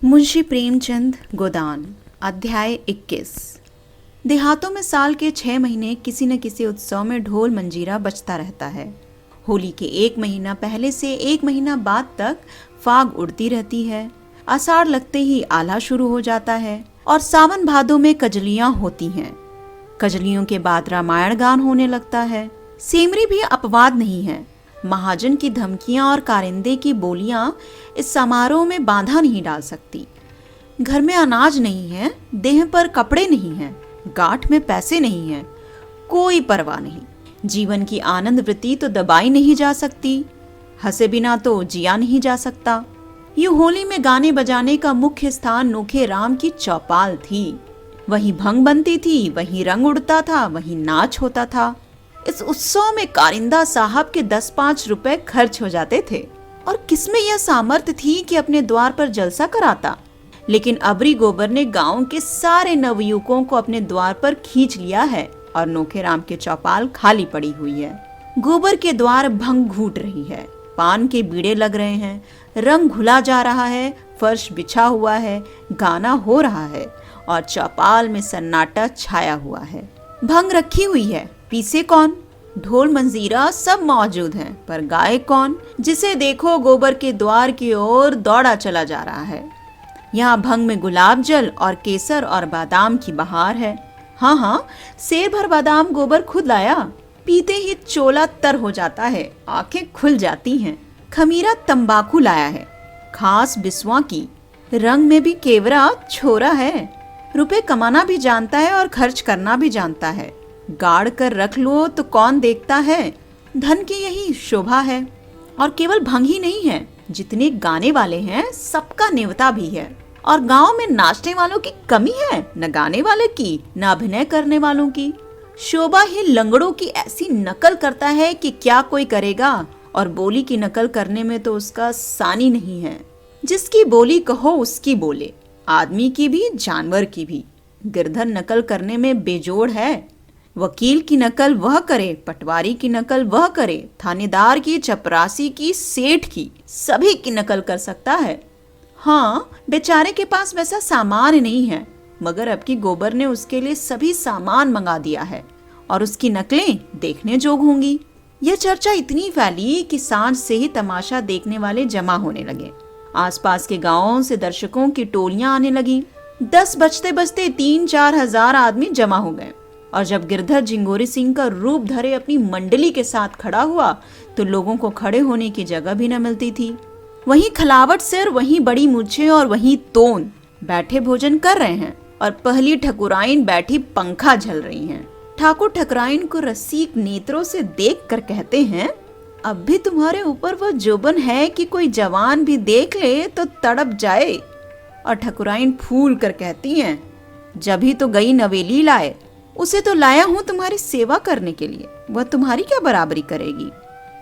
मुंशी प्रेमचंद गोदान। अध्याय 21। देहातों में साल के 6 महीने किसी न किसी उत्सव में ढोल मंजीरा बजता रहता है। होली के 1 महीना पहले से 1 महीना बाद तक फाग उड़ती रहती है। आषाढ़ लगते ही आल्हा शुरू हो जाता है और सावन भादों में कजलियां होती हैं। कजलियों के बाद रामायण गान होने लगता है। सेमरी भी अपवाद नहीं है। महाजन की धमकियां और कारिंदे की बोलियां इस समारोह में बाधा नहीं डाल सकती। घर में अनाज नहीं है, देह पर कपड़े नहीं हैं, गांठ में पैसे नहीं हैं, कोई परवाह नहीं। जीवन की आनंद वृत्ति तो दबाई नहीं जा सकती, हंसे बिना तो जिया नहीं जा सकता। ये होली में गाने बजाने का मुख्य स्थान नोखे राम की चौपाल थी। वहीं भंग बनती थी, वहीं रंग उड़ता था, वहीं नाच होता था। इस उत्सव में कारिंदा साहब के 10-5 रुपए खर्च हो जाते थे और किसमें यह सामर्थ्य थी कि अपने द्वार पर जलसा कराता। लेकिन अबरी गोबर ने गांव के सारे नवयुवकों को अपने द्वार पर खींच लिया है और नोखेराम के चौपाल खाली पड़ी हुई है। गोबर के द्वार भंग घूट रही है, पान के बीड़े लग रहे हैं, रंग घुला जा रहा है, फर्श बिछा हुआ है, गाना हो रहा है और चौपाल में सन्नाटा छाया हुआ है। भंग रखी हुई है, पीसे कौन? ढोल मंजीरा सब मौजूद हैं, पर गाए कौन? जिसे देखो गोबर के द्वार की ओर दौड़ा चला जा रहा है। यहाँ भंग में गुलाब जल और केसर और बादाम की बहार है। हाँ, सेर भर बादाम गोबर खुद लाया। पीते ही चोला तर हो जाता है, आंखें खुल जाती हैं। खमीरा तंबाकू लाया है, खास बिस्वा की। रंग में भी केवरा छोरा है। रुपए कमाना भी जानता है और खर्च करना भी जानता है। गाड़ कर रख लो तो कौन देखता है। धन की यही शोभा है। और केवल भंग ही नहीं है, जितने गाने वाले हैं सबका नेवता भी है। और गांव में नाचने वालों की कमी है, न गाने वाले की न अभिनय करने वालों की। शोभा ही लंगड़ों की ऐसी नकल करता है कि क्या कोई करेगा। और बोली की नकल करने में तो उसका सानी नहीं है। जिसकी बोली कहो उसकी बोले, आदमी की भी जानवर की भी। गिरधर नकल करने में बेजोड़ है। वकील की नकल वह करे, पटवारी की नकल वह करे, थानेदार की, चपरासी की, सेठ की, सभी की नकल कर सकता है। हाँ, बेचारे के पास वैसा सामान नहीं है, मगर अब की गोबर ने उसके लिए सभी सामान मंगा दिया है और उसकी नकलें देखने जोग होंगी। यह चर्चा इतनी फैली कि सांझ से ही तमाशा देखने वाले जमा होने लगे। आसपास के गांवों से दर्शकों की टोलियां आने लगी। 10 बजते बजते 3-4 हजार आदमी जमा हो गए। और जब गिरधर झिंगोरी सिंह का रूप धरे अपनी मंडली के साथ खड़ा हुआ तो लोगों को खड़े होने की जगह भी न मिलती थी। वहीं खलावट सिर, वहीं बड़ी मूछें और वहीं तोन बैठे भोजन कर रहे हैं और पहली ठकुराइन बैठी पंखा झल रही हैं। ठाकुर ठकुराइन को रसीक नेत्रों से देख कर कहते हैं, अब भी तुम्हारे ऊपर वह जोबन है कि कोई जवान भी देख ले तो तड़प जाए। और ठकुराइन फूल कर कहती हैं, जभी तो गई नवेली लाए, उसे तो लाया हूँ तुम्हारी सेवा करने के लिए, वह तुम्हारी क्या बराबरी करेगी।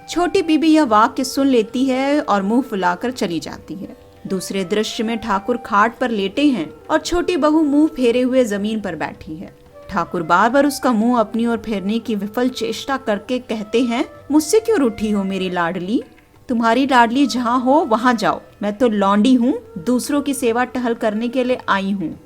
छोटी बीबी यह वाक्य सुन लेती है और मुंह फुलाकर चली जाती है। दूसरे दृश्य में ठाकुर खाट पर लेटे हैं और छोटी बहू मुंह फेरे हुए जमीन पर बैठी है। ठाकुर बार बार उसका मुंह अपनी ओर फेरने की विफल चेष्टा करके कहते हैं, मुझसे क्यों रूठी हो मेरी लाडली? तुम्हारी लाडली जहाँ हो वहाँ जाओ, मैं तो लौंडी हूँ, दूसरों की सेवा टहल करने के लिए आई हूँ।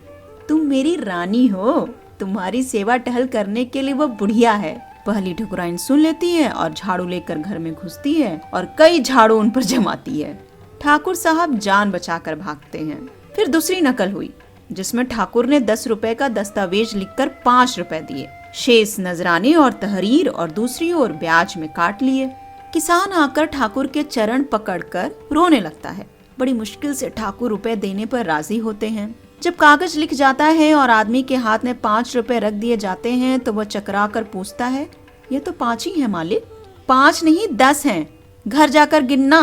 तुम मेरी रानी हो, तुम्हारी सेवा टहल करने के लिए वो बुढ़िया है। पहली ठकुराइन सुन लेती है और झाड़ू लेकर घर में घुसती है और कई झाड़ू उन पर जमाती है। ठाकुर साहब जान बचाकर भागते हैं। फिर दूसरी नकल हुई जिसमें ठाकुर ने 10 रुपए का दस्तावेज लिखकर 5 रुपए दिए, शेष नजराने और तहरीर और दूसरी ओर ब्याज में काट लिए। किसान आकर ठाकुर के चरण पकड़कर रोने लगता है। बड़ी मुश्किल से ठाकुर रुपए देने पर राजी होते हैं। जब कागज लिख जाता है और आदमी के हाथ में 5 रुपए रख दिए जाते हैं तो वह चकरा कर पूछता है, ये तो 5 ही है मालिक। 5 नहीं 10 हैं, घर जाकर गिनना।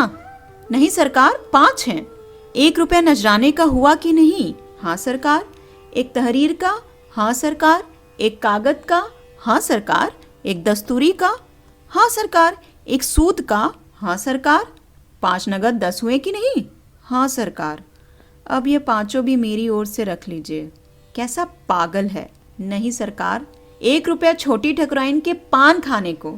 नहीं सरकार, 5 हैं। 1 रुपया नजराने का हुआ कि नहीं? हाँ सरकार। 1 तहरीर का? हाँ सरकार। 1 कागज का? हाँ सरकार। 1 दस्तूरी का? हाँ सरकार। 1 सूद का? हाँ सरकार। 5 नगद 10 हुए कि नहीं? हाँ सरकार। अब ये 5 भी मेरी ओर से रख लीजिए। कैसा पागल है। नहीं सरकार, 1 रुपया छोटी ठकुराइन के पान खाने को,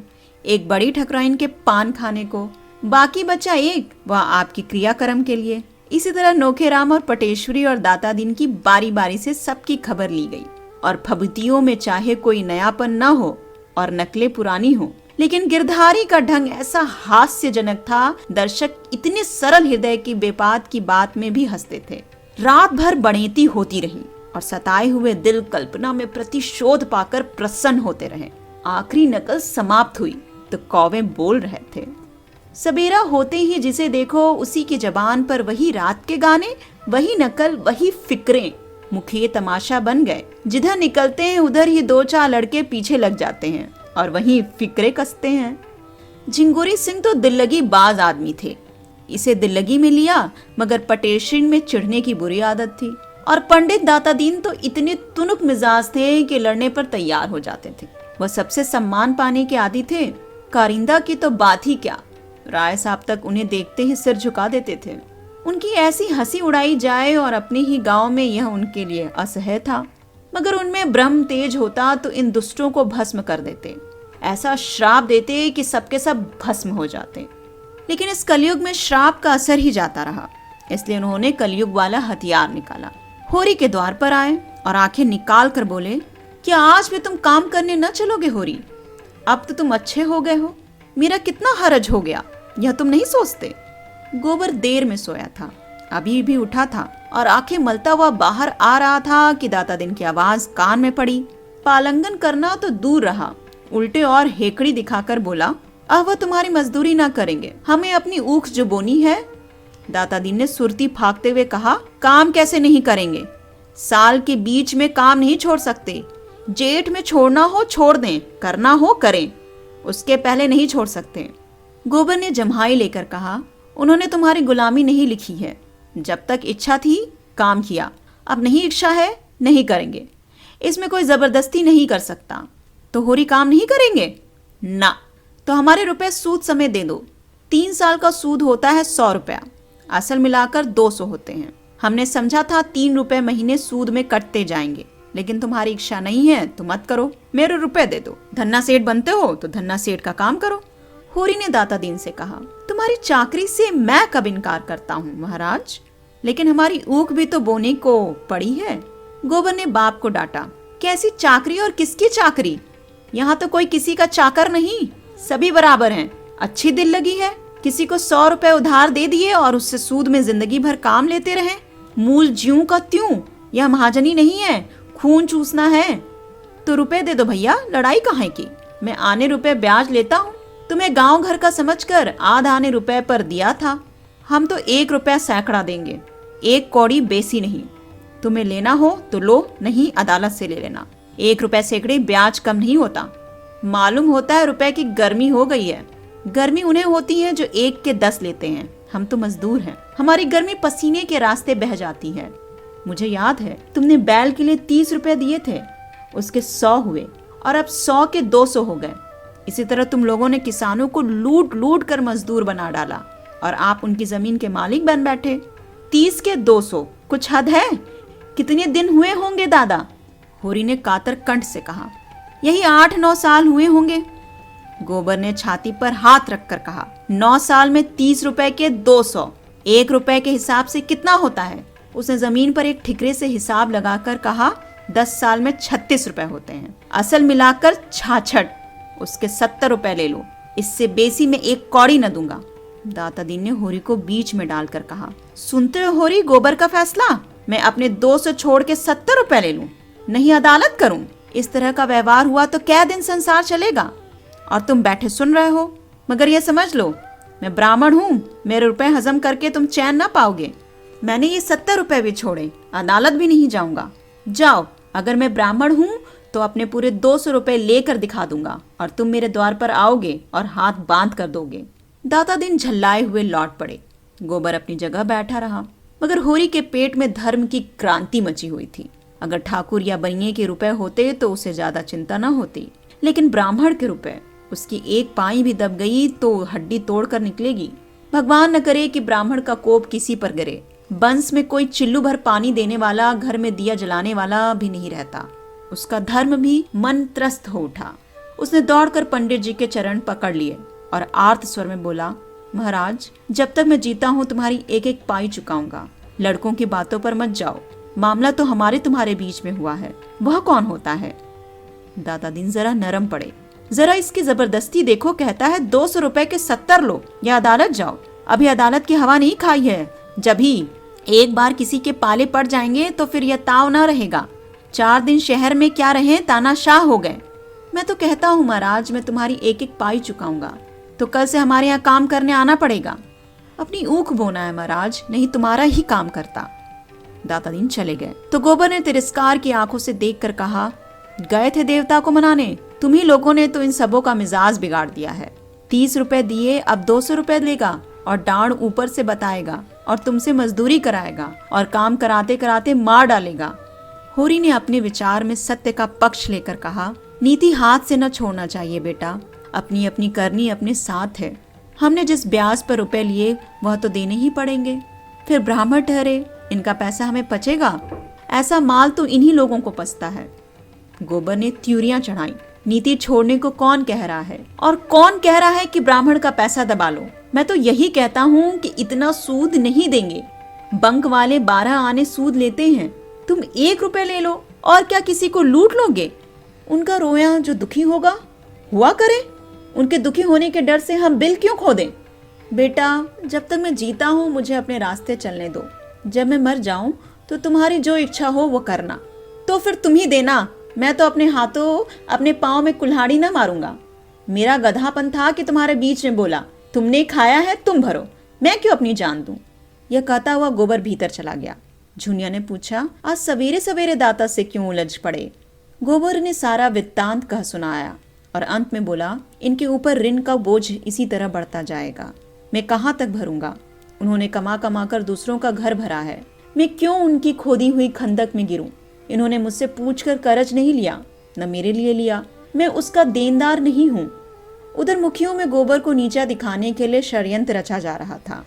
1 बड़ी ठकुराइन के पान खाने को, बाकी बचा 1 वह आपकी क्रियाक्रम के लिए। इसी तरह नोखेराम और पटेश्वरी और दाता दीन की बारी बारी से सबकी खबर ली गई। और फबुतियों में चाहे कोई नयापन न हो और नकलें पुरानी हो, लेकिन गिरधारी का ढंग ऐसा हास्यजनक था, दर्शक इतने सरल हृदय की बेपात की बात में भी हंसते थे। रात भर बढ़ेती होती रही और सताए हुए दिल कल्पना में प्रतिशोध पाकर प्रसन्न होते रहे। आखिरी नकल समाप्त हुई तो कौवे बोल रहे थे। सवेरा होते ही जिसे देखो उसी की जबान पर वही रात के गाने, वही नकल, वही फिक्रें मुखिए तमाशा बन गए। जिधर निकलते हैं उधर ही दो चार लड़के पीछे लग जाते हैं और वहीं फिक्रे कसते हैं। झिंगुरी सिंह तो दिल्लगी बाज आदमी थे। इसे दिल्लगी में लिया, मगर पटेश्वरी में चिढ़ने की बुरी आदत थी। और पंडित दाता दीन तो इतने तुनुक मिजाज थे कि लड़ने पर तैयार हो जाते थे। वह सबसे सम्मान पाने के आदी थे। कारिंदा की तो बात ही क्या, राय साहब तक उन्हें देखते ही सिर झुका देते थे। उनकी ऐसी हंसी उड़ाई जाए और अपने ही गांव में यह उनके लिए असह्य था। मगर उनमें ब्रह्म तेज होता तो इन दुष्टों को भस्म कर देते, ऐसा श्राप देते कि सबके सब भस्म हो जाते। लेकिन इस कलयुग में श्राप का असर ही जाता रहा, इसलिए उन्होंने कलयुग वाला हथियार निकाला। होरी के द्वार पर आए और आंखें निकाल कर बोले, क्या आज भी तुम काम करने न चलोगे होरी? अब तो तुम अच्छे हो गए हो, मेरा कितना हरज हो गया, यह तुम नहीं सोचते? गोबर देर में सोया था, अभी भी उठा था और आंखें मलता हुआ बाहर आ रहा था कि दाता दिन की आवाज कान में पड़ी। पालंगन करना तो दूर रहा, उल्टे और हेकड़ी दिखाकर बोला, अब वह तुम्हारी मजदूरी ना करेंगे, हमें अपनी ऊख जो बोनी है। दाता दिन ने सुरती फाकते हुए कहा, काम कैसे नहीं करेंगे? साल के बीच में काम नहीं छोड़ सकते। जेठ में छोड़ना हो छोड़ दें, करना हो करें, उसके पहले नहीं छोड़ सकते। गोबर ने जम्हाई लेकर कहा, उन्होंने तुम्हारी गुलामी नहीं लिखी है। जब तक इच्छा थी काम किया, अब नहीं इच्छा है नहीं करेंगे। इसमें कोई जबरदस्ती नहीं कर सकता। तो होरी काम नहीं करेंगे ना, तो हमारे रुपए सूद समेत दे दो। 3 साल का सूद होता है 100 रुपया, असल मिलाकर 200 होते हैं। हमने समझा था 3 रुपए महीने सूद में कटते जाएंगे, लेकिन तुम्हारी इच्छा नहीं है तो मत करो, मेरे रुपए दे दो। धन्ना सेठ बनते हो तो धन्ना सेठ का काम करो। होरी ने दाता दीन से कहा, तुम्हारी चाकरी से मैं कब इनकार करता हूँ महाराज, लेकिन हमारी ऊख भी तो बोने को पड़ी है। गोबर ने बाप को डांटा, कैसी चाकरी और किसकी चाकरी? यहाँ तो कोई किसी का चाकर नहीं, सभी बराबर हैं। अच्छी दिल लगी है, किसी को 100 रुपए उधार दे दिए और उससे सूद में जिंदगी भर काम लेते रहे। मूल ज्यों का त्यों, यह महाजनी नहीं है, खून चूसना है। तो रुपए दे दो भैया, लड़ाई कहाँ की? मैं आने रुपए ब्याज लेता हूँ, तुम्हें गांव घर का समझकर आध आने रुपए पर दिया था। हम तो 1 रुपया सैकड़ा देंगे, 1 कौड़ी बेसी नहीं। तुम्हें लेना हो तो लो, नहीं अदालत से ले लेना। 1 रुपए सैकड़े ब्याज कम नहीं होता। मालूम होता है रुपए की गर्मी हो गई है। गर्मी उन्हें होती है जो 1 के 10 लेते हैं, हम तो मजदूर हैं, हमारी गर्मी पसीने के रास्ते बह जाती है। मुझे याद है तुमने बैल के लिए 30 रुपए दिए थे, उसके 100 हुए और अब 100 के 200 हो गए। इसी तरह तुम लोगों ने किसानों को लूट लूट कर मजदूर बना डाला और आप उनकी जमीन के मालिक बन बैठे। 30 के 200 कुछ हद है? कितने दिन हुए होंगे दादा? होरी ने कातर कंठ से कहा, यही 8-9 साल हुए होंगे। गोबर ने छाती पर हाथ रखकर कहा, 9 साल में 30 रुपए के 200, 1 रुपए के हिसाब से कितना होता है? उसने जमीन पर एक ठिकरे से हिसाब लगाकर कहा, 10 साल में 36 रुपए होते हैं, असल मिलाकर 66। उसके 70 रुपए ले लो, इससे बेसी में 1 कौड़ी न दूंगा। दाता दीन ने होरी को बीच में डालकर कहा, सुनते हो होरी गोबर का फैसला? मैं अपने 200 छोड़ के 70 रुपए ले लूं, नहीं अदालत करूं। इस तरह का व्यवहार हुआ तो क्या दिन संसार चलेगा? और तुम बैठे सुन रहे हो। मगर ये समझ लो, मैं ब्राह्मण हूँ, मेरे रुपए हजम करके तुम चैन ना पाओगे। मैंने ये 70 रुपए भी छोड़े, अदालत भी नहीं जाऊंगा। जाओ, अगर मैं ब्राह्मण हूँ तो अपने पूरे 200 रुपए लेकर दिखा दूंगा और तुम मेरे द्वार पर आओगे और हाथ बांध कर दोगे। दाता दिन झल्लाए हुए लौट पड़े। गोबर अपनी जगह बैठा रहा, मगर होरी के पेट में धर्म की क्रांति मची हुई थी। अगर ठाकुर या बनिए के रुपए होते तो उसे ज्यादा चिंता न होती, लेकिन ब्राह्मण के रुपए, उसकी एक पाई भी दब गई तो हड्डी तोड़कर निकलेगी। भगवान न करे कि ब्राह्मण का कोप किसी पर गिरे। बंस में कोई चिल्लू भर पानी देने वाला, घर में दिया जलाने वाला भी नहीं रहता। उसका धर्म भी मन त्रस्त हो उठा। उसने दौड़कर पंडित जी के चरण पकड़ लिए और आर्त स्वर में बोला, महाराज, जब तक मैं जीता हूँ तुम्हारी एक एक पाई चुकाऊंगा। लड़कों की बातों पर मत जाओ, मामला तो हमारे तुम्हारे बीच में हुआ है, वह कौन होता है। दाता दीन जरा नरम पड़े। जरा इसकी जबरदस्ती देखो, कहता है 200 रुपए के 70 लो या अदालत जाओ। अभी अदालत की हवा नहीं खाई है, जब ही एक बार किसी के पाले पड़ जाएंगे तो फिर यह ताव न रहेगा। 4 दिन शहर में क्या रहे, तानाशाह हो गए। मैं तो कहता हूँ महाराज, मैं तुम्हारी एक एक पाई चुकाऊंगा, तो कल से हमारे यहाँ काम करने आना पड़ेगा। अपनी ऊख बोना है महाराज, नहीं तुम्हारा ही काम करता। दाता दीन चले गए तो गोबर ने तिरस्कार की आंखों से देखकर कहा, गए थे देवता को मनाने, तुम ही लोगों ने तो इन सबों का मिजाज बिगाड़ दिया है। 30 रुपए दिए, अब 200 रुपए लेगा और डांड ऊपर से बताएगा और तुमसे मजदूरी कराएगा और काम कराते कराते मार डालेगा। होरी ने अपने विचार में सत्य का पक्ष लेकर कहा, नीति हाथ से न छोड़ना चाहिए बेटा, अपनी अपनी करनी अपने साथ है। हमने जिस ब्याज पर रुपए लिए वह तो देने ही पड़ेंगे, फिर ब्राह्मण ठहरे, इनका पैसा हमें पचेगा? ऐसा माल तो इन्हीं लोगों को पचता है। गोबर ने त्यूरियां चढ़ाई, नीति छोड़ने को कौन कह रहा है, और कौन कह रहा है कि ब्राह्मण का पैसा दबा लो। मैं तो यही कहता हूँ कि इतना सूद नहीं देंगे। बंक वाले 12 आने सूद लेते हैं, तुम 1 रुपए ले लो और क्या किसी को लूट लोगे? उनका रोया जो दुखी होगा हुआ करे, उनके दुखी होने के डर से हम बिल क्यों खो दें? बेटा, जब तक मैं जीता हूँ मुझे अपने रास्ते चलने दो, जब मैं मर जाऊं तो तुम्हारी जो इच्छा हो वो करना। तो फिर तुम ही देना, मैं तो अपने हाथों अपने पाँव में कुल्हाड़ी ना मारूंगा। मेरा गधापन था कि तुम्हारे बीच में बोला, तुमने खाया है तुम भरो, मैं क्यों अपनी जान दूं। यह कहता हुआ गोबर भीतर चला गया। झुनिया ने पूछा, आज सवेरे सवेरे दाता से क्यों उलझ पड़े? गोबर ने सारा वृत्तांत कह सुनाया और अंत में बोला, इनके ऊपर ऋण का बोझ इसी तरह बढ़ता जाएगा, मैं कहाँ तक भरूंगा? उन्होंने कमा कमा कर दूसरों का घर भरा है, मैं क्यों उनकी खोदी हुई खंदक में गिरूं? इन्होंने मुझसे पूछकर कर्ज नहीं लिया, न मेरे लिए लिया, मैं उसका देनदार नहीं हूँ। उधर मुखियों में गोबर को नीचा दिखाने के लिए षड्यंत्र रचा जा रहा था।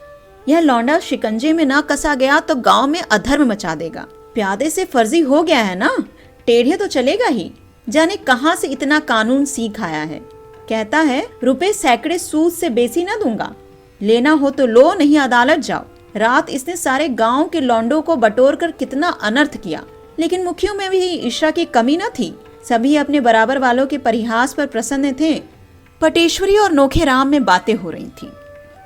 यह लौंडा शिकंजे में ना कसा गया तो गांव में अधर्म मचा देगा। प्यादे से फर्जी हो गया है ना, टेढ़े तो चलेगा ही। जाने कहां से इतना कानून सीख आया है। कहता है रुपए सैकड़े सूद से बेसी न दूंगा, लेना हो तो लो, नहीं अदालत जाओ। रात इसने सारे गांव के लौंडों को बटोर कर कितना अनर्थ किया, लेकिन मुखियों में भी ईर्ष्या की कमी न थी। सभी अपने बराबर वालों के परिहास पर प्रसन्न थे। पटेश्वरी और नोखेराम में बातें हो रही थीं।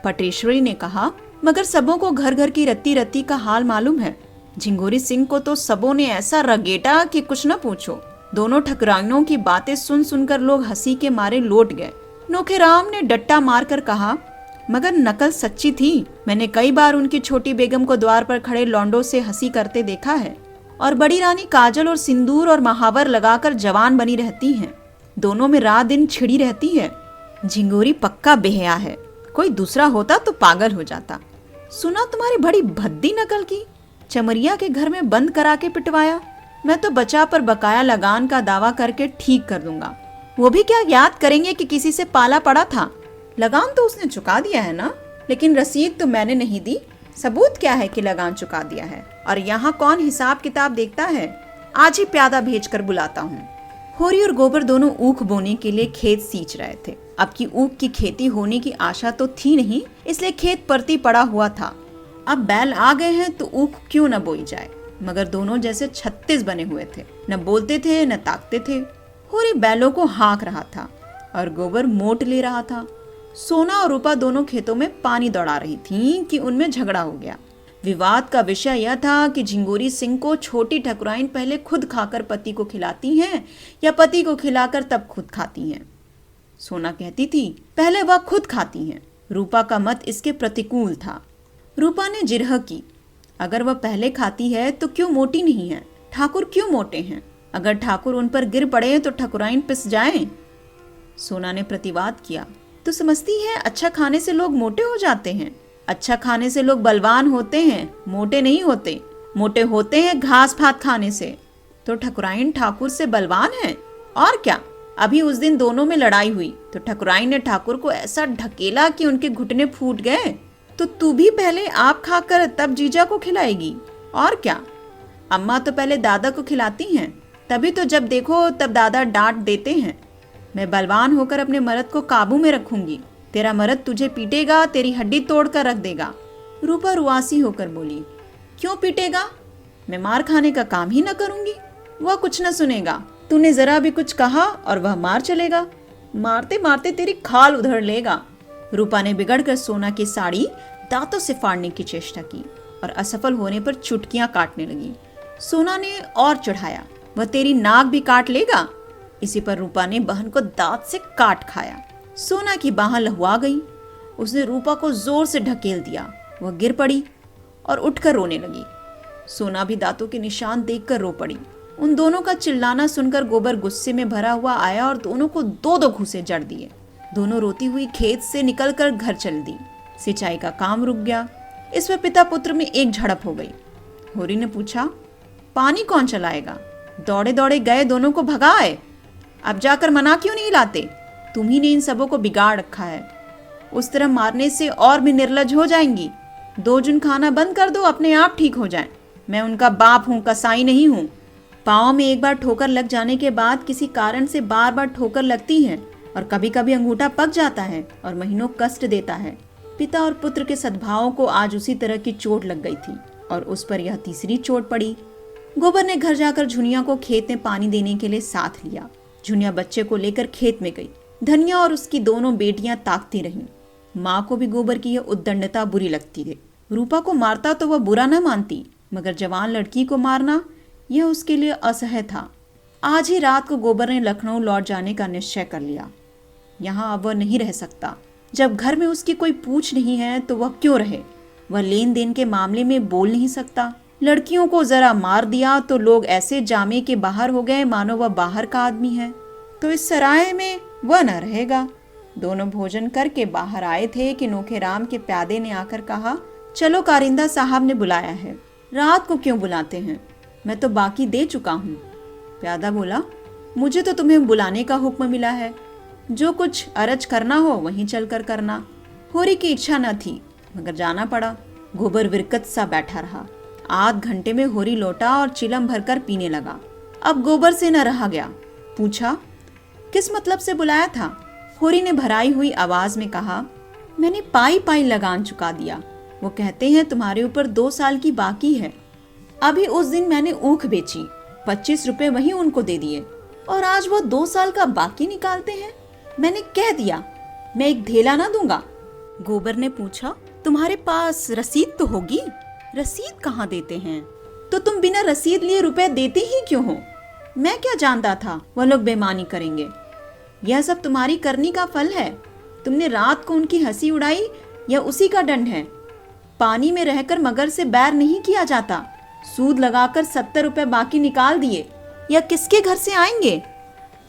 पटेश्वरी ने कहा, मगर सबों को घर घर की रत्ती रत्ती का हाल मालूम है। झिंगोरी सिंह को तो सबों ने ऐसा रगेटा कि कुछ न पूछो। दोनों ठकुराइनों की बातें सुन सुनकर लोग हंसी के मारे लौट गए। नोखेराम ने डट्टा मारकर कहा, मगर नकल सच्ची थी। मैंने कई बार उनकी छोटी बेगम को द्वार पर खड़े लौंडों से हंसी करते देखा है, और बड़ी रानी काजल और सिंदूर और महावर लगाकर जवान बनी रहती हैं। दोनों में रात दिन छिड़ी रहती है। झिंगोरी पक्का बेहया है, कोई दूसरा होता तो पागल हो जाता। सुना तुम्हारी बड़ी भद्दी नकल की, चमरिया के घर में बंद करा के पिटवाया। मैं तो बचा पर बकाया लगान का दावा करके ठीक कर दूंगा। वो भी क्या याद करेंगे कि किसी से पाला पड़ा था। लगान तो उसने चुका दिया है ना, लेकिन रसीद तो मैंने नहीं दी। सबूत क्या है कि लगान चुका दिया है? और यहाँ कौन हिसाब किताब देखता है? आज ही प्यादा भेजकर बुलाता हूँ। होरी और गोबर दोनों ऊख बोने के लिए खेत सींच रहे थे। अब की ऊख की खेती होने की आशा तो थी नहीं, इसलिए खेत परती पड़ा हुआ था। अब बैल आ गए हैं तो ऊख क्यों न बोई जाए। मगर दोनों जैसे 36 बने हुए थे, न बोलते थे न ताकते थे। होरी बैलों को हाँक रहा था और गोबर मोट ले रहा था। सोना और रूपा दोनों खेतों में पानी दौड़ा रही थीं कि उनमें झगड़ा हो गया। विवाद का विषय यह था कि झिंगोरी सिंह को छोटी ठकुराइन पहले खुद खाकर पति को खिलाती हैं या पति को खिलाकर तब खुद खाती हैं। सोना कहती थी पहले वह खुद खाती हैं। रूपा का मत इसके प्रतिकूल था। रूपा ने जिरह की, अगर वह पहले खाती है तो क्यों मोटी नहीं है? ठाकुर क्यों मोटे हैं? अगर ठाकुर उन पर गिर पड़े तो ठकुराइन पिस जाएं। सोना ने प्रतिवाद किया, तो समझती है अच्छा खाने से लोग मोटे हो जाते हैं? अच्छा खाने से लोग बलवान होते हैं, मोटे नहीं होते। मोटे होते हैं घास भात खाने से। तो ठकुराइन ठाकुर से बलवान है और क्या। अभी उस दिन दोनों में लड़ाई हुई तो ठकुराइन ने ठाकुर को ऐसा ढकेला कि उनके घुटने फूट गए। तो तू भी पहले आप खाकर तब जीजा को खिलाएगी और क्या। अम्मा तो पहले दादा को खिलाती हैं, तभी तो जब देखो तब दादा डांट देते हैं। मैं बलवान होकर अपने मर्द को काबू में रखूंगी। तेरा मर्द तुझे पीटेगा, तेरी हड्डी तोड़ कर रख देगा। रूपा रुआसी होकर बोली, क्यों पीटेगा? मैं मार खाने का काम ही न करूंगी। वह कुछ न सुनेगा। तूने जरा भी कुछ कहा और वह मार चलेगा। मारते मारते तेरी खाल उधड़ लेगा। रूपा ने बिगड़कर सोना की साड़ी दांतों से फाड़ने की चेष्टा की और असफल होने पर चुटकियां काटने लगी। सोना ने और चढ़ाया, वह तेरी नाक भी काट लेगा। इसी पर रूपा ने बहन को दांत से काट खाया। सोना की बाह लहुआ गई। उसने रूपा को जोर से ढकेल दिया। वह गिर पड़ी और उठकर रोने लगी। सोना भी दांतों के निशान देखकर रो पड़ी। उन दोनों का चिल्लाना सुनकर गोबर गुस्से में भरा हुआ आया और दोनों को दो दो घूंसे जड़ दिए। दोनों रोती हुई खेत से निकलकर घर चल दी। सिंचाई का काम रुक गया। इस पर पिता पुत्र में एक झड़प हो गई। होरी ने पूछा, पानी कौन चलाएगा? दौड़े दौड़े गए, दोनों को भगाए। अब जाकर मना क्यों नहीं लाते? तुम ही ने इन सबों को बिगाड़ रखा है। उस तरह मारने से और भी निर्लज हो जाएंगी। 2 जून खाना बंद कर दो, अपने आप ठीक हो जाएं। मैं उनका बाप हूँ, कसाई नहीं हूँ। पाँव में एक बार ठोकर लग जाने के बाद किसी कारण से बार बार ठोकर लगती है और कभी कभी अंगूठा पक जाता है और महीनों कष्ट देता है। पिता और पुत्र के सद्भाव को आज उसी तरह की चोट लग गई थी और उस पर यह तीसरी चोट पड़ी। गोबर ने घर जाकर झुनिया को खेत में पानी देने के लिए साथ लिया। झुनिया बच्चे को लेकर खेत में गई। धनिया और उसकी दोनों बेटियां ताकती रहीं। माँ को भी गोबर की यह उद्दंडता बुरी लगती थी। रूपा को मारता तो वह बुरा न मानती, मगर जवान लड़की को मारना यह उसके लिए असह्य था। आज ही रात को गोबर ने लखनऊ लौट जाने का निश्चय कर लिया। यहाँ अब वह नहीं रह सकता। जब घर में उसकी कोई पूछ नहीं है तो वह क्यों रहे? वह लेन देन के मामले में बोल नहीं सकता। लड़कियों को जरा मार दिया तो लोग ऐसे जामे के बाहर हो गए मानो वह बाहर का आदमी है। तो इस सराय में वह न रहेगा। दोनों भोजन करके बाहर आए थे कि नोखेराम के प्यादे ने आकर कहा, चलो कारिंदा साहब ने बुलाया है। रात को क्यों बुलाते हैं? मैं तो बाकी दे चुका हूँ। प्यादा बोला, मुझे तो तुम्हें बुलाने का हुक्म मिला है। जो कुछ अरज करना हो वहीं चलकर करना। होरी की इच्छा न थी मगर जाना पड़ा। गोबर विरकत सा बैठा रहा। आध घंटे में होरी लौटा और चिलम भरकर पीने लगा। अब गोबर से न रहा गया। पूछा, किस मतलब से बुलाया था? होरी ने भराई हुई आवाज में कहा, मैंने पाई पाई लगान चुका दिया। वो कहते हैं तुम्हारे ऊपर 2 साल की बाकी है। अभी उस दिन मैंने ऊख बेची, 25 रुपए वही उनको दे दिए और आज वो 2 साल का बाकी निकालते हैं। मैंने कह दिया मैं एक धेला ना दूंगा। गोबर ने पूछा, तुम्हारे पास रसीद तो होगी? रसीद कहाँ देते हैं? तो तुम बिना रसीद लिए रुपए देते ही क्यों हो? मैं क्या जानता था वह लोग बेईमानी करेंगे। यह सब तुम्हारी करनी का फल है। तुमने रात को उनकी हंसी उड़ाई, यह उसी का दंड है। पानी में रहकर मगर से बैर नहीं किया जाता। सूद लगाकर 70 रुपए बाकी निकाल दिए, या किसके घर से आएंगे?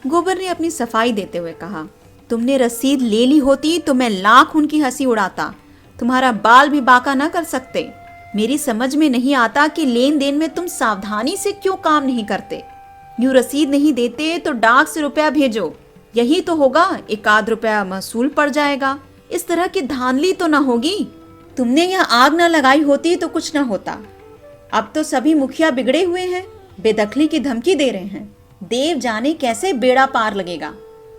गोबर ने अपनी सफाई देते हुए कहा, तुमने रसीद ले ली होती तो मैं लाख उनकी हंसी उड़ाता। तुम्हारा बाल भी बाका न कर सकते। मेरी समझ में नहीं आता कि लेन देन में तुम सावधानी से क्यों काम नहीं करते। यूं रसीद नहीं देते तो डाक से रुपया भेजो, यही तो होगा। 1 रुपया महसूल पड़ जाएगा। इस तरह की धांधली तो न होगी। तुमने यह आग न लगाई होती तो कुछ न होता। अब तो सभी मुखिया बिगड़े हुए हैं, बेदखली की धमकी दे रहे हैं। देव जाने कैसे बेड़ा पार लगेगा।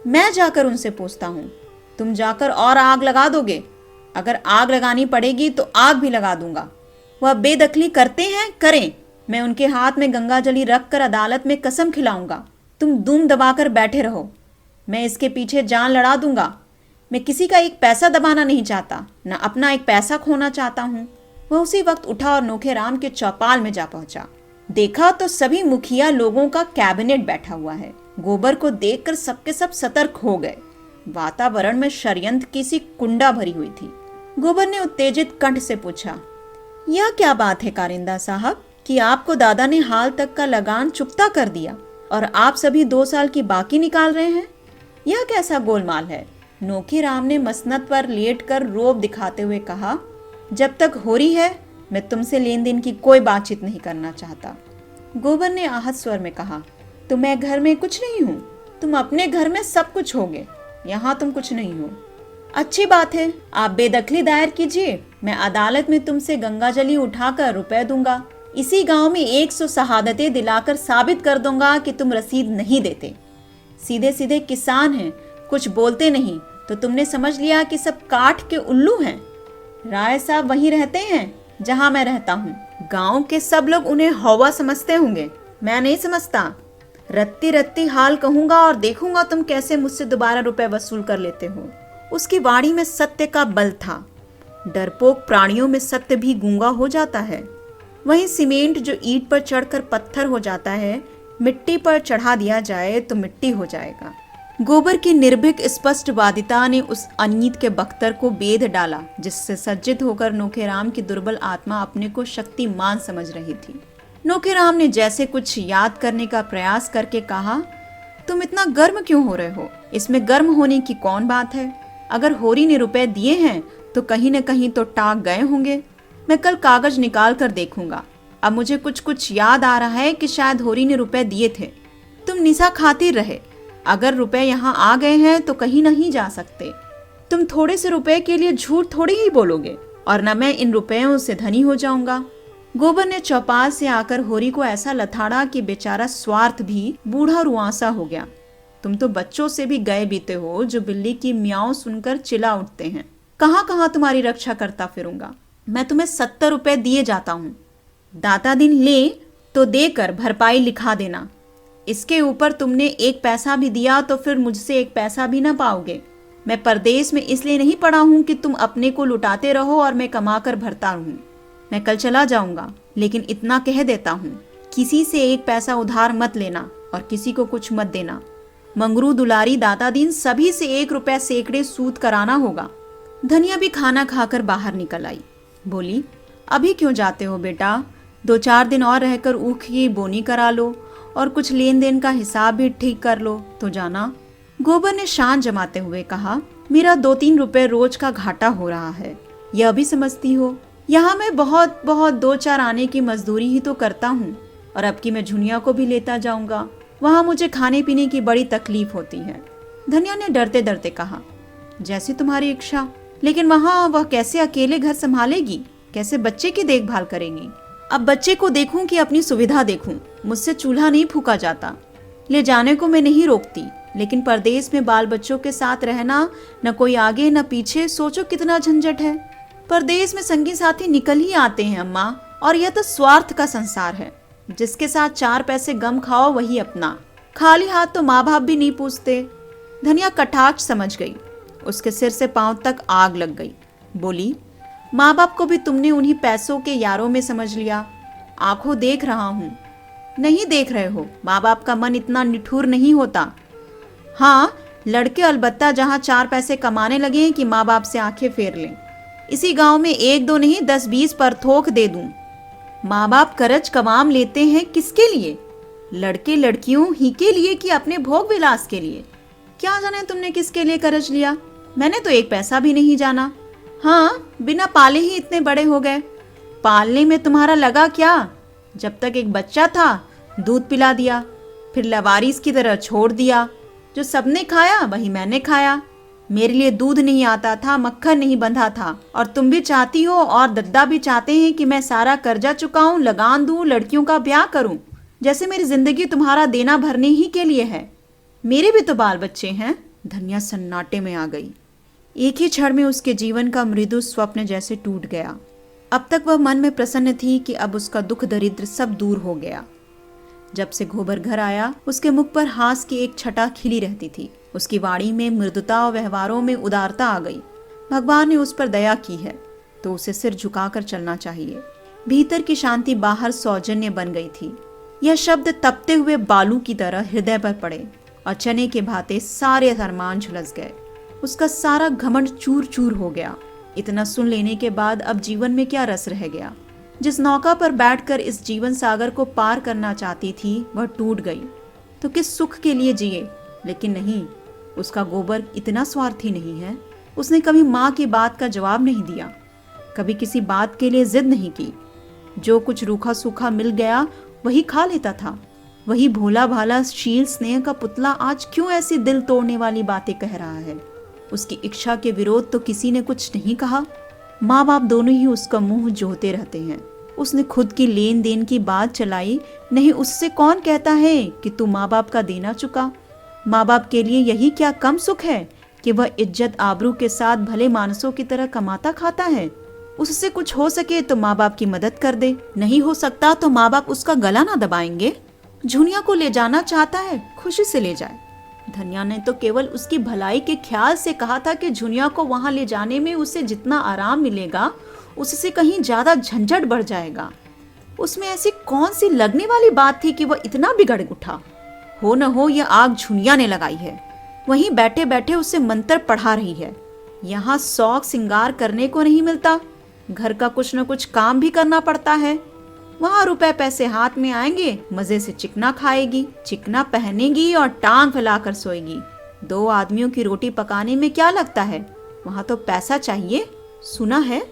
मैं जाकर उनसे पूछता हूँ। तुम जाकर और आग लगा दोगे? अगर आग लगानी पड़ेगी तो आग भी लगा दूंगा। वह बेदखली करते हैं, करें। मैं उनके हाथ में गंगाजली रखकर अदालत में कसम खिलाऊंगा। तुम दुम दबाकर बैठे रहो। मैं इसके पीछे जान लड़ा दूंगा। मैं किसी का एक पैसा दबाना नहीं चाहता, न अपना एक पैसा खोना चाहता हूँ। वह उसी वक्त उठा और नोखेराम के चौपाल में जा पहुंचा। देखा तो सभी मुखिया लोगों का कैबिनेट बैठा हुआ है। गोबर को देखकर सबके सब सतर्क हो गए। वातावरण में षड्यंत्र की सी कुंडा भरी हुई थी। गोबर ने उत्तेजित कंठ से पूछा, यह क्या बात है कारिंदा साहब कि आपको दादा ने हाल तक का लगान चुकता कर दिया और आप सभी 2 साल की बाकी निकाल रहे हैं? यह कैसा गोलमाल है? नोखेराम ने मसनद पर लेटकर रोब दिखाते हुए कहा, जब तक होरी है मैं तुमसे लेन देन की कोई बातचीत नहीं करना चाहता। गोबर ने आहत स्वर में कहा, तो मैं घर में कुछ नहीं हूँ? तुम अपने घर में सब कुछ होगे, यहाँ तुम कुछ नहीं हो। अच्छी बात है, आप बेदखली दायर कीजिए। मैं अदालत में तुमसे गंगाजली उठाकर रुपए दूंगा। इसी गांव में 100 शहादतें दिलाकर साबित कर दूंगा कि तुम रसीद नहीं देते। सीधे सीधे किसान हैं, कुछ बोलते नहीं, तो तुमने समझ लिया कि सब काठ के उल्लू हैं। राय साहब वहीं रहते हैं जहां मैं रहता हूँ। गांव के सब लोग उन्हें हौवा समझते होंगे, मैं नहीं समझता। रत्ती रत्ती हाल कहूंगा और देखूंगा तुम कैसे मुझसे दोबारा रुपए वसूल कर लेते हो। उसकी वाणी में सत्य का बल था। डरपोक प्राणियों में सत्य भी गूंगा हो जाता है। वहीं सीमेंट जो ईंट पर चढ़कर पत्थर हो जाता है, मिट्टी पर चढ़ा दिया जाए तो मिट्टी हो जाएगा। गोबर की निर्भीक स्पष्टवादिता ने उस अनीत के बख्तर को बेध डाला, जिससे सज्जित होकर नोखेराम की दुर्बल आत्मा अपने को शक्तिमान समझ रही थी। नोखेराम ने जैसे कुछ याद करने का प्रयास करके कहा, तुम इतना गर्म क्यों हो रहे हो? इसमें गर्म होने की कौन बात है? अगर होरी ने रुपए दिए हैं तो कहीं न कहीं तो टाक गए होंगे। मैं कल कागज निकाल कर देखूंगा। अब मुझे कुछ याद आ रहा है कि शायद होरी ने रुपए दिए थे। तुम निशा खातिर रहे। अगर रुपए यहाँ आ गए हैं तो कहीं नहीं जा सकते। तुम थोड़े से रुपए के लिए झूठ थोड़ी ही बोलोगे, और न मैं इन रुपयों से धनी हो जाऊंगा। गोबर ने चौपाल से आकर होरी को ऐसा लथाड़ा कि बेचारा स्वार्थ भी बूढ़ा रुआंसा हो गया। तुम तो बच्चों से भी गए बीते हो, जो बिल्ली की म्याऊं सुनकर चिल्ला उठते हैं। कहाँ कहाँ तुम्हारी रक्षा करता फिरूंगा। मैं तुम्हें 70 रुपए दिए जाता हूँ। दाता दिन ले तो देकर भरपाई लिखा देना। इसके ऊपर तुमने 1 पैसा भी दिया तो फिर मुझसे 1 पैसा भी ना पाओगे। मैं परदेश में इसलिए नहीं पड़ा हूँ कि तुम अपने को लुटाते रहो और मैं कमा कर भरता रहूं। मैं कल चला जाऊंगा, लेकिन इतना कह देता हूँ, किसी से 1 पैसा उधार मत लेना और किसी को कुछ मत देना। मंगरू दुलारी दाता दिन सभी से 1 रुपया सैकड़े सूद कराना होगा। धनिया भी खाना खाकर बाहर निकल आई। बोली, अभी क्यों जाते हो बेटा? 2-4 दिन और रहकर ऊख की बोनी करा लो और कुछ लेन देन का हिसाब भी ठीक कर लो तो जाना। गोबर ने शान जमाते हुए कहा, मेरा 2-3 रुपए रोज का घाटा हो रहा है, यह भी समझती हो। यहाँ मैं बहुत 2-4 आने की मजदूरी ही तो करता हूँ, और अब की मैं झुनिया को भी लेता जाऊंगा। वहाँ मुझे खाने पीने की बड़ी तकलीफ होती है। धनिया ने डरते डरते कहा, जैसी तुम्हारी इच्छा, लेकिन वहाँ वह कैसे अकेले घर संभालेगी? कैसे बच्चे की देखभाल करेगी? अब बच्चे को देखूं कि अपनी सुविधा देखूं? मुझसे चूल्हा नहीं फूका जाता। ले जाने को मैं नहीं रोकती, लेकिन परदेश में बाल बच्चों के साथ रहना, न कोई आगे न पीछे, सोचो कितना झंझट है। परदेश में संगी साथी निकल ही आते हैं अम्मा, और यह तो स्वार्थ का संसार है। जिसके साथ 4 पैसे गम खाओ वही अपना। खाली हाथ तो माँ बाप भी नहीं पूछते। धनिया कटाक्ष समझ गई। उसके सिर से पांव तक आग लग गई। बोली, माँ बाप को भी तुमने उन्हीं पैसों के यारों में समझ लिया। आंखों देख रहा हूँ। नहीं देख रहे हो? माँ बाप का मन इतना निठुर नहीं होता। हाँ, लड़के अलबत्ता जहाँ 4 पैसे कमाने लगे कि माँ बाप से आंखें फेर लें। इसी गांव में 1-2 नहीं 10-20 पर थोक दे दूं। माँ बाप करज कमाम लेते हैं किसके लिए? लड़के लड़कियों ही के लिए कि अपने भोग विलास के लिए? क्या जाने तुमने किसके लिए करज लिया? मैंने तो 1 पैसा भी नहीं जाना। हाँ, बिना पाले ही इतने बड़े हो गए। पालने में तुम्हारा लगा क्या? जब तक एक बच्चा था दूध पिला दिया, फिर लवारिस की तरह छोड़ दिया। जो सबने खाया वही मैंने खाया। मेरे लिए दूध नहीं आता था, मक्खन नहीं बंधा था, और तुम भी चाहती हो और दद्दा भी चाहते हैं कि मैं सारा कर्जा चुकाऊं, लगान दूं, लड़कियों का ब्याह करूं, जैसे मेरी जिंदगी तुम्हारा देना भरने ही के लिए है। मेरे भी तो बाल बच्चे हैं। धनिया सन्नाटे में आ गई। एक ही क्षण में उसके जीवन का मृदु स्वप्न जैसे टूट गया। अब तक वह मन में प्रसन्न थी कि अब उसका दुख दरिद्र सब दूर हो गया। जब से गोबर घर आया, उसके मुख पर हास की एक छटा खिली रहती थी। उसकी वाणी में मृदुता और व्यवहारों में उदारता आ गई। भगवान ने उस पर दया की है तो उसे सिर झुकाकर चलना चाहिए। भीतर की शांति बाहर सौजन्य बन गई थी। यह शब्द तपते हुए बालू की तरह हृदय पर पड़े और चने के भांति सारे अरमान झुलस गए। उसका सारा घमंड चूर चूर हो गया। इतना सुन लेने के बाद अब जीवन में क्या रस रह गया? जिस नौका पर बैठकर इस जीवन सागर को पार करना चाहती थी वह टूट गई तो किस सुख के लिए जिए? लेकिन नहीं, उसका गोबर इतना स्वार्थी नहीं है। उसने कभी माँ की बात का जवाब नहीं दिया, कभी किसी बात के लिए जिद नहीं की। जो कुछ रूखा सूखा मिल गया वही खा लेता था। वही भोला भाला शील स्नेह का पुतला आज क्यों ऐसी दिल तोड़ने वाली बातें कह रहा है? उसकी इच्छा के विरोध तो किसी ने कुछ नहीं कहा। माँ बाप दोनों ही उसका मुंह जोहते रहते हैं। उसने खुद की लेन देन की बात चलाई, नहीं उससे कौन कहता है कि तू माँ बाप का देना चुका? माँ बाप के लिए यही क्या कम सुख है कि वह इज्जत आबरू के साथ भले मानसों की तरह कमाता खाता है। उससे कुछ हो सके तो माँ बाप की मदद कर दे, नहीं हो सकता तो माँ बाप उसका गला ना दबाएंगे। झुनिया को ले जाना चाहता है, खुशी से ले जाए। धनिया ने तो केवल उसकी भलाई के ख्याल से कहा था कि झुनिया को वहां ले जाने में उसे जितना आराम मिलेगा उससे कहीं ज्यादा झंझट बढ़ जाएगा। उसमें ऐसी कौन सी लगने वाली बात थी कि वह इतना बिगड़ उठा। हो न हो यह आग झुनिया ने लगाई है, वहीं बैठे बैठे उसे मंत्र पढ़ा रही है। यहाँ शौक सिंगार करने को नहीं मिलता, घर का कुछ न कुछ काम भी करना पड़ता है। वहां रुपए पैसे हाथ में आएंगे, मजे से चिकना खाएगी, चिकना पहनेगी और टांग फैलाकर सोएगी। 2 आदमियों की रोटी पकाने में क्या लगता है, वहां तो पैसा चाहिए। सुना है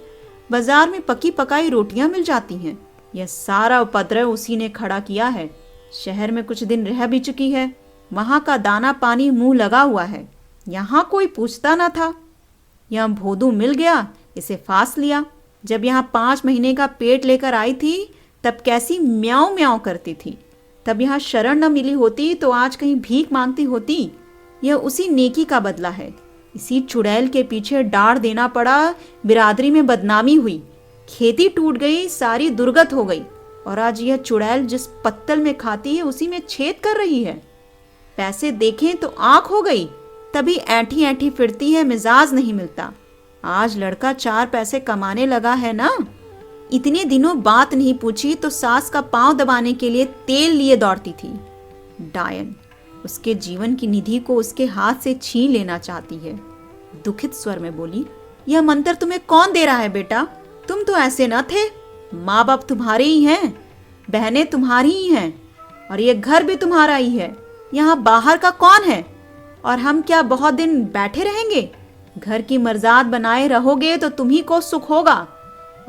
बाजार में पकी पकाई रोटियां मिल जाती हैं। यह सारा उपद्रव उसी ने खड़ा किया है। शहर में कुछ दिन रह भी चुकी है, वहां का दाना पानी मुंह लगा हुआ है। यहाँ कोई पूछता ना था। यहाँ भोदू मिल गया, इसे फांस लिया। जब यहाँ 5 महीने का पेट लेकर आई थी तब कैसी म्याऊं म्याऊं करती थी। तब यहाँ शरण न मिली होती तो आज कहीं भीख मांगती होती। यह उसी नेकी का बदला है। इसी चुड़ैल के पीछे डाढ़ देना पड़ा, बिरादरी में बदनामी हुई, खेती टूट गई, सारी दुर्गत हो गई। और आज यह चुड़ैल जिस पत्तल में खाती है उसी में छेद कर रही है। पैसे देखें तो आंख हो गई, तभी ऐंठी ऐंठी फिरती है, मिजाज नहीं मिलता। आज लड़का 4 पैसे कमाने लगा है ना। इतने दिनों बात नहीं पूछी तो सास का पांव दबाने के लिए तेल लिए दौड़ती थी। डायन उसके जीवन की निधि को उसके हाथ से छीन लेना चाहती है। दुखित स्वर में बोली, यह मंत्र तुम्हें कौन दे रहा है बेटा? तुम तो ऐसे न थे। माँ बाप तुम्हारे ही हैं, बहनें तुम्हारी ही हैं, और ये घर भी तुम्हारा ही है। यहाँ बाहर का कौन है? और हम क्या बहुत दिन बैठे रहेंगे? घर की मर्जाद बनाए रहोगे तो तुम्ही को सुख होगा।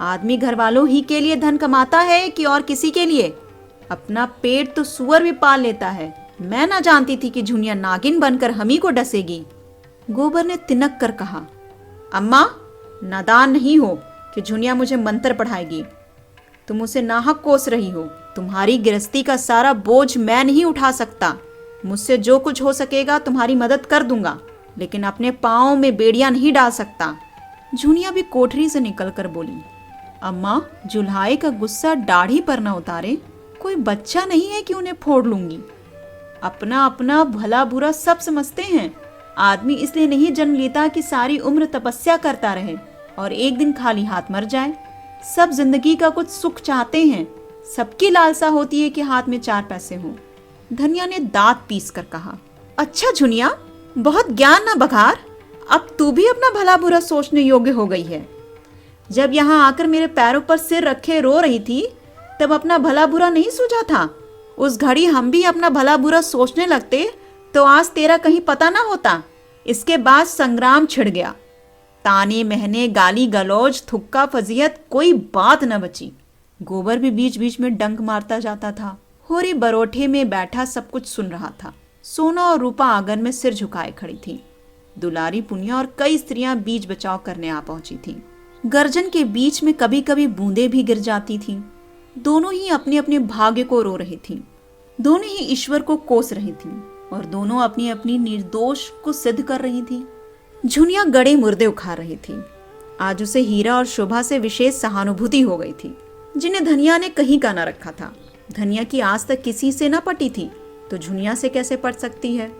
आदमी घर वालों ही के लिए धन कमाता है कि और किसी के लिए? अपना पेट तो सुअर भी पाल लेता है। मैं ना जानती थी कि झुनिया नागिन बनकर हमी को डसेगी। गोबर ने तिनक कर कहा, अम्मा नादान नहीं हो कि झुनिया मुझे मंत्र पढ़ाएगी। तुम उसे नाहक कोस रही हो। तुम्हारी गृहस्थी का सारा बोझ मैं नहीं उठा सकता। मुझसे जो कुछ हो सकेगा तुम्हारी मदद कर दूंगा, लेकिन अपने पाँव में बेड़ियां नहीं डाल सकता। झुनिया भी कोठरी से निकलकर बोली, अम्मा जुल्हाई का गुस्सा दाढ़ी पर न उतारे। कोई बच्चा नहीं है कि उन्हें फोड़ लूंगी। अपना अपना भला बुरा सब समझते हैं। आदमी इसलिए नहीं जन्म लेता कि सारी उम्र तपस्या करता रहे और एक दिन खाली हाथ मर जाए। सब जिंदगी का कुछ सुख चाहते हैं। सबकी लालसा होती है कि हाथ में 4 पैसे हों। धनिया ने दांत पीस कर कहा, अच्छा झुनिया, बहुत ज्ञान ना बघार। अब तू भी अपना भला बुरा सोचने योग्य हो गई है। जब यहाँ आकर मेरे पैरों पर सिर रखे रो रही थी तब अपना भला बुरा नहीं सूझा था। उस घड़ी हम भी अपना भला बुरा सोचने लगते तो आज तेरा कहीं पता ना होता। इसके बाद संग्राम छिड़ गया। ताने महने, गाली गलौज, थुक्का फजीहत, कोई बात न बची। गोबर भी बीच बीच में डंक मारता जाता था। होरी बरोठे में बैठा सब कुछ सुन रहा था। सोना और रूपा आंगन में सिर झुकाए खड़ी थी। दुलारी पुनिया और कई स्त्रियां बीच बचाव करने आ पहुंची थीं। गर्जन के बीच में कभी कभी बूंदें भी गिर जाती थीं। दोनों ही अपने अपने भाग्य को रो रही थीं। दोनों ही ईश्वर को कोस रही थीं और दोनों अपनी अपनी निर्दोष को सिद्ध कर रही थीं। झुनिया गड़े मुर्दे उखाड़ रही थी। आज उसे हीरा और शोभा से विशेष सहानुभूति हो गई थी, जिन्हें धनिया ने कहीं का न रखा था। धनिया की आज तक किसी से न पटी थी तो झुनिया से कैसे पट सकती है?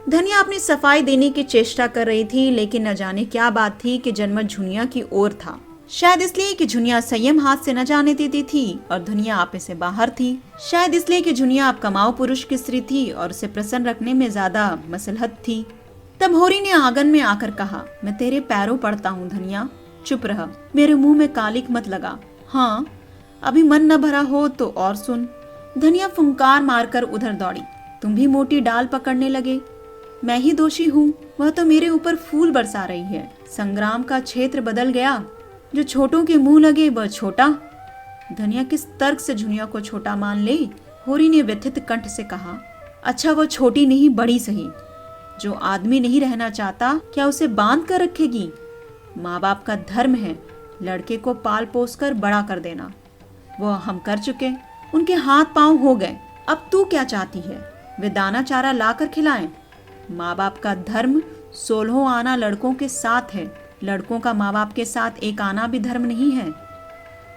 धनिया अपनी सफाई देने की चेष्टा कर रही थी, लेकिन न जाने क्या बात थी कि जनमत झुनिया की ओर था। शायद इसलिए कि झुनिया संयम हाथ से न जाने देती थी और धनिया आपे से बाहर थी। शायद इसलिए कि झुनिया अब कमाऊ पुरुष की स्त्री थी और उसे प्रसन्न रखने में ज्यादा मसलहत थी। तब होरी ने आंगन में आकर कहा, मैं तेरे पैरों पड़ता हूँ धनिया, चुप रह, मेरे मुंह में कालिक मत लगा। हाँ, अभी मन न भरा हो तो और सुन। धनिया फुंकार मारकर उधर दौड़ी। तुम भी मोटी डाल पकड़ने लगे। मैं ही दोषी हूँ, वह तो मेरे ऊपर फूल बरसा रही है। संग्राम का क्षेत्र बदल गया। जो छोटों के मुंह लगे वह छोटा। धनिया किस तर्क से झुनिया को छोटा मान ले? होरी ने व्यथित कंठ से कहा, अच्छा वह छोटी नहीं बड़ी सही। जो आदमी नहीं रहना चाहता क्या उसे बांध कर रखेगी? माँ बाप का धर्म है लड़के को पाल पोस कर बड़ा कर देना। वह हम कर चुके, उनके हाथ पांव हो गए। अब तू क्या चाहती है? वे दाना चारा ला कर खिलाएं। माँ बाप का धर्म 16 आना लड़कों के साथ है, लड़कों का माँ बाप के साथ एक आना भी धर्म नहीं है।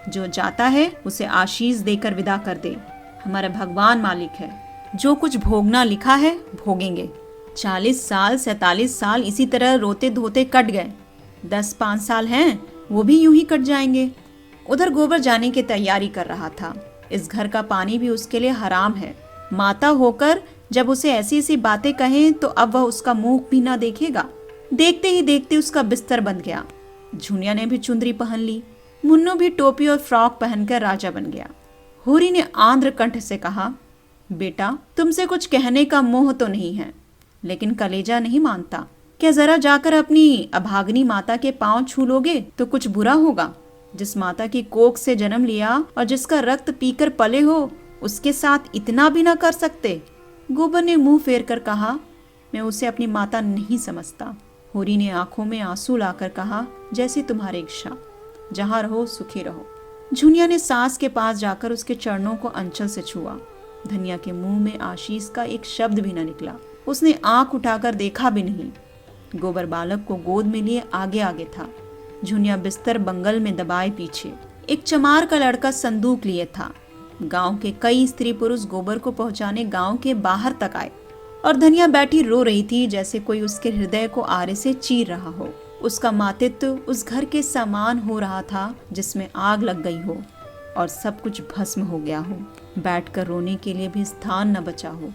जो जाता है उसे आशीष देकर विदा कर दे। हमारा भगवान मालिक है, जो कुछ भोगना लिखा है भोगेंगे। 40 साल 47 साल इसी तरह रोते धोते कट गए। 10-5 साल हैं वो भी यूं ही कट जाएंगे। उधर गोबर जाने की तैयारी कर रहा था। इस घर का पानी भी उसके लिए हराम है। माता होकर जब उसे ऐसी ऐसी बातें कहें तो अब वह उसका मुंह भी ना देखेगा। देखते ही देखते उसका बिस्तर बन गया। झुनिया ने भी चुंदरी पहन ली। मुन्नू भी टोपी और फ्रॉक पहनकर राजा बन गया। होरी ने आंध्र कंठ से कहा, बेटा तुमसे कुछ कहने का मोह तो नहीं है, लेकिन कलेजा नहीं मानता। क्या जरा जाकर अपनी अभागनी माता के पांव छू लोगे तो कुछ बुरा होगा? जिस माता की कोख से जन्म लिया और जिसका रक्त पीकर पले हो, उसके साथ इतना भी ना कर सकते? गोबर ने मुंह फेर कर कहा, मैं उसे अपनी माता नहीं समझता। होरी ने आंखों में आंसू लाकर कहा, जैसी तुम्हारी इच्छा, जहां रहो सुखी रहो। झुनिया ने सास के पास जाकर उसके चरणों को अंचल से छुआ। धनिया के मुंह में आशीष का एक शब्द भी न निकला। उसने आंख उठाकर देखा भी नहीं। गोबर बालक को गोद में लिए आगे आगे था। झुनिया बिस्तर बंगल में दबाए पीछे। एक चमार का लड़का संदूक लिए था। गांव के कई स्त्री पुरुष गोबर को पहुंचाने गांव के बाहर तक आए और धनिया बैठी रो रही थी, जैसे कोई उसके हृदय को आरे से चीर रहा हो। उसका मातृत्व उस घर के समान हो रहा था जिसमें आग लग गई हो और सब कुछ भस्म हो गया हो। बैठकर रोने के लिए भी स्थान न बचा हो।